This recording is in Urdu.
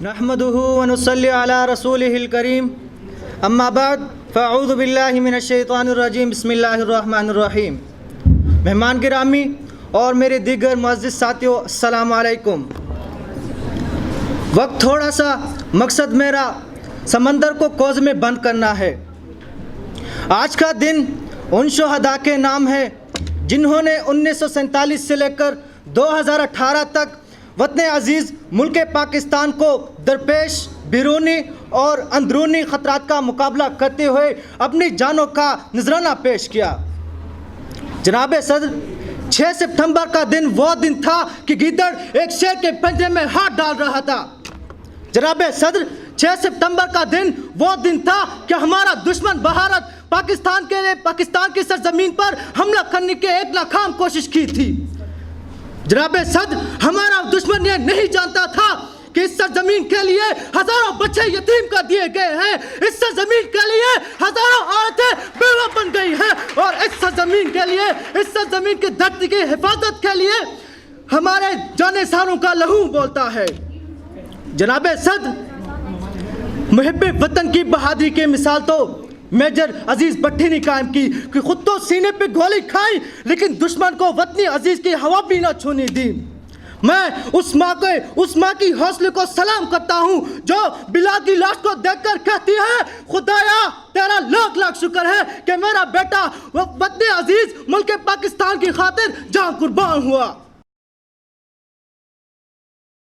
نحمده ونصلي على رسوله الكريم اما بعد فاعوذ باللہ من الشیطان الرجیم بسم اللہ الرحمن الرحیم۔ مہمان گرامی اور میرے دیگر معزز ساتھیوں، السلام علیکم۔ وقت تھوڑا سا، مقصد میرا سمندر کو کوز میں بند کرنا ہے۔ آج کا دن ان شہداء کے نام ہے جنہوں نے 1947 سے لے کر 2018 تک وطن عزیز ملک پاکستان کو درپیش بیرونی اور اندرونی خطرات کا مقابلہ کرتے ہوئے اپنی جانوں کا نذرانہ پیش کیا۔ جناب صدر، 6 ستمبر کا دن وہ دن تھا کہ گیدڑ ایک شیر کے پنجرے میں ہاتھ ڈال رہا تھا۔ جناب صدر، 6 ستمبر کا دن وہ دن تھا کہ ہمارا دشمن بھارت پاکستان کی سرزمین پر حملہ کرنے کی ایک ناکام کوشش کی تھی۔ جناب صدر، ہمارا دشمن یہ نہیں جانتا تھا کہ اس سرزمین کے لیے ہزاروں بچے یتیم کر دیے گئے ہیں، اس سرزمین کے لیے ہزاروں عورتیں بیوہ بن گئی ہیں، اور اس سرزمین کے لیے، اس زمین کی دھرتی کی حفاظت کے لیے ہمارے جانے ساروں کا لہو بولتا ہے۔ جناب صدر، محب وطن کی بہادری کی مثال تو میجر عزیز بھٹی نے قائم کی کہ خود تو سینے پہ گولی کھائی لیکن دشمن کو وطنی عزیز کی ہوا بھی نہ چھونے دی۔ میں اس ماں کی حوصلے کو سلام کرتا ہوں جو بلا کی لاش کو دیکھ کر کہتی ہے، خدایا تیرا لاکھ لاکھ شکر ہے کہ میرا بیٹا وطن عزیز ملک پاکستان کی خاطر جان قربان ہوا۔